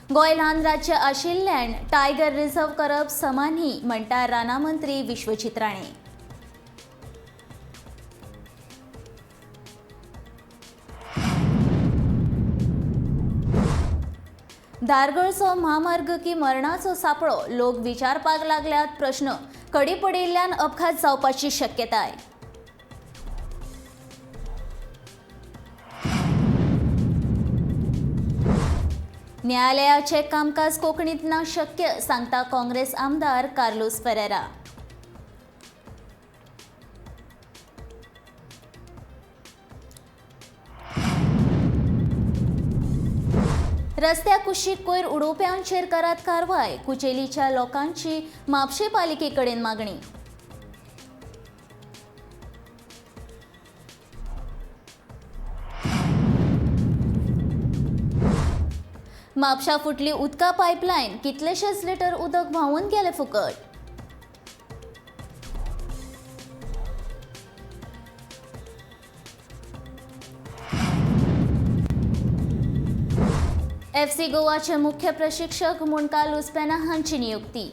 गोंय ल्हान राज्य आशिल्ल्यान टायगर रिझर्व करप समान न्ही म्हणटा राना मंत्री विश्वजीत राणे. धारगळचो महामार्ग की मरणाचो सापळो लोक विचारपाक लागल्यात. प्रश्न कडी पडिल्ल्यान अपघात जावपाची शक्यताय. न्यायालयाचे कामकाज कोंकणीत ना शक्य सांगता काँग्रेस आमदार कार्लोस पेरेरा. रस्त्या कुशीक कोयर उडोवप्यांचेर करात कारवाय. कुचेलीच्या लोकांची म्हापशे पालिके कडेन मागणी. म्हापशा फुटली उदका पायपलायन. कितलेशेच लिटर उदक व्हांवून गेले फुकट. FC गोवाचे मुख्य प्रशिक्षक म्हूण कार्लोस पेरेरा हांची नियुक्ती.